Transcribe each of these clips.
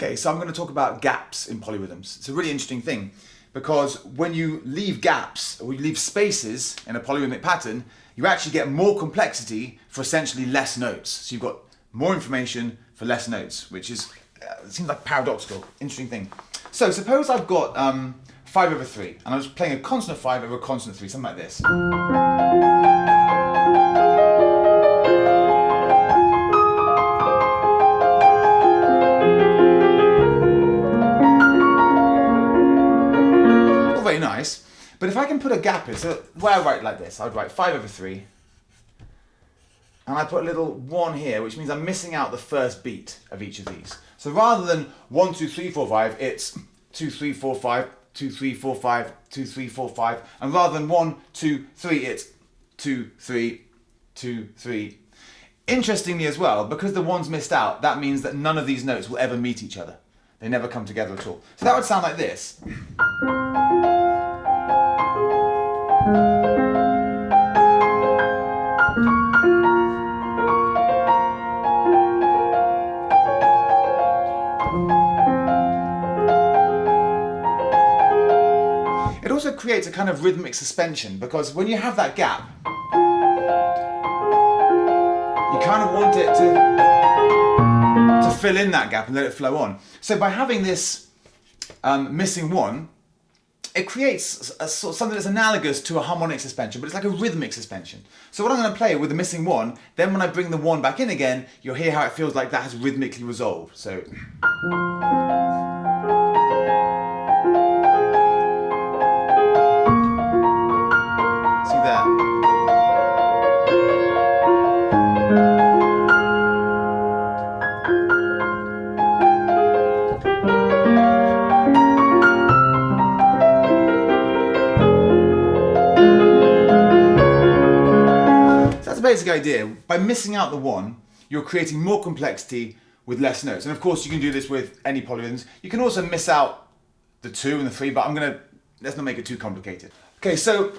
Okay, so I'm going to talk about gaps in polyrhythms. It's a really interesting thing because when you leave gaps or you leave spaces in a polyrhythmic pattern, you actually get more complexity for essentially less notes. So you've got more information for less notes, which is, it seems like paradoxical, interesting thing. So suppose I've got 5 over 3 and I'm just playing a consonant 5 over a consonant 3, something like this. Very nice, but if I can put a gap in, so where I write like this, I would write 5 over 3, and I put a little 1 here, which means I'm missing out the first beat of each of these. So rather than 1, 2, 3, 4, 5, it's 2, 3, 4, 5, 2, 3, 4, 5, 2, 3, 4, 5, and rather than 1, 2, 3, it's 2, 3, 2, 3. Interestingly as well, because the 1's missed out, that means that none of these notes will ever meet each other. They never come together at all. So that would sound like this. It also creates a kind of rhythmic suspension because when you have that gap, you kind of want it to fill in that gap and let it flow on. So by having this missing 1, it creates something that's analogous to a harmonic suspension, but it's like a rhythmic suspension. So what I'm going to play with the missing 1, then when I bring the 1 back in again, you'll hear how it feels like that has rhythmically resolved. So. See that? Basic idea. By missing out the 1, you're creating more complexity with less notes. And of course you can do this with any polyrhythms. You can also miss out the 2 and the 3, but let's not make it too complicated. Okay, so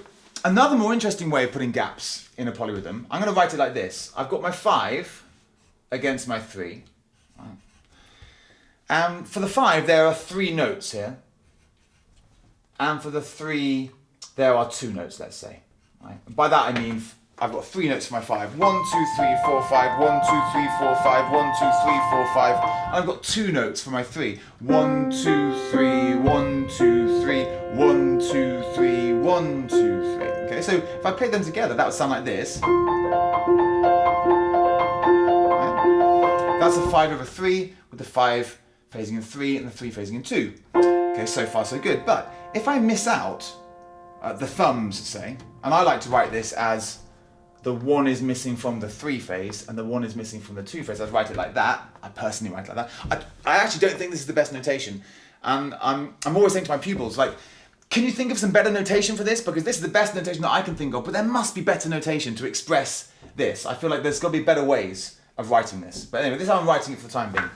another more interesting way of putting gaps in a polyrhythm, I'm going to write it like this. I've got my 5 against my 3. And for the 5 there are 3 notes here. And for the 3 there are 2 notes, let's say. Right? By that I mean I've got 3 notes for my 5. 1, 2, 3, 4, 5. 1, 2, 3, 4, 5. 1, 2, 3, 4, 5. And I've got 2 notes for my 3. 1, 2, 3, 1, 2, 3, 1, 2, 3, 1, 2, 3. Okay, so if I played them together, that would sound like this. Right? That's a 5 over 3 with the 5 phasing in 3 and the 3 phasing in 2. Okay, so far so good. But if I miss out the thumbs, say, and I like to write this as the 1 is missing from the 3 phase and the 1 is missing from the 2 phase. I'd write it like that. I personally write it like that. I actually don't think this is the best notation. And I'm always saying to my pupils, like, can you think of some better notation for this? Because this is the best notation that I can think of, but there must be better notation to express this. I feel like there's got to be better ways of writing this. But anyway, this is how I'm writing it for the time being.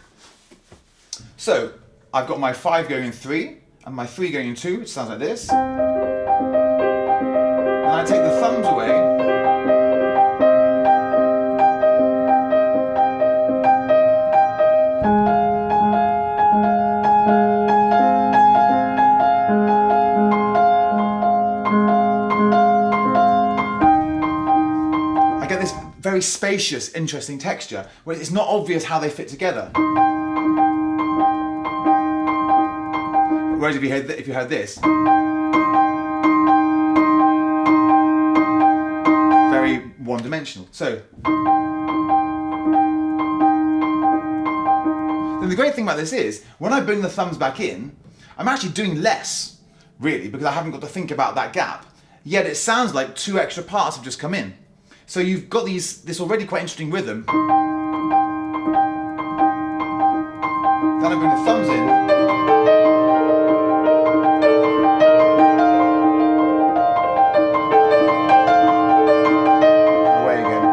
So I've got my 5 going in 3 and my 3 going in 2, which sounds like this. And I take the thumbs away. Very spacious, interesting texture where it's not obvious how they fit together. Whereas if you heard this, very one-dimensional. So then the great thing about this is when I bring the thumbs back in, I'm actually doing less, really, because I haven't got to think about that gap. Yet it sounds like 2 extra parts have just come in. So you've got this already quite interesting rhythm. Then I bring the thumbs in. Away again.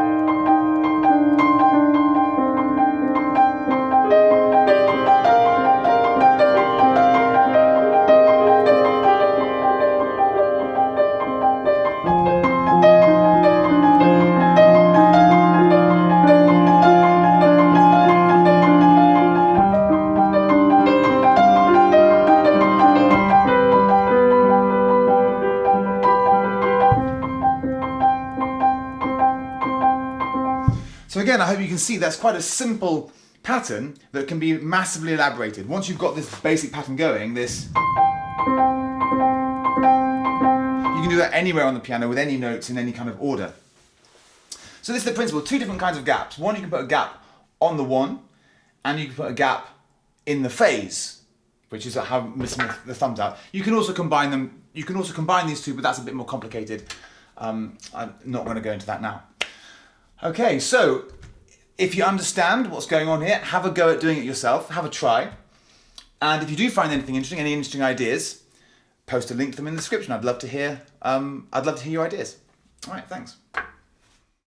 again, I hope you can see that's quite a simple pattern that can be massively elaborated. Once you've got this basic pattern going, this, you can do that anywhere on the piano with any notes in any kind of order. So this is the principle, two different kinds of gaps. One, you can put a gap on the one, and you can put a gap in the phase, which is how I'm missing the thumbs out. You can also combine them. You can also combine these two, but that's a bit more complicated. I'm not going to go into that now. Okay, so if you understand what's going on here, have a go at doing it yourself. Have a try. And if you do find anything interesting, any interesting ideas, post a link to them in the description. I'd love to hear your ideas. All right, thanks.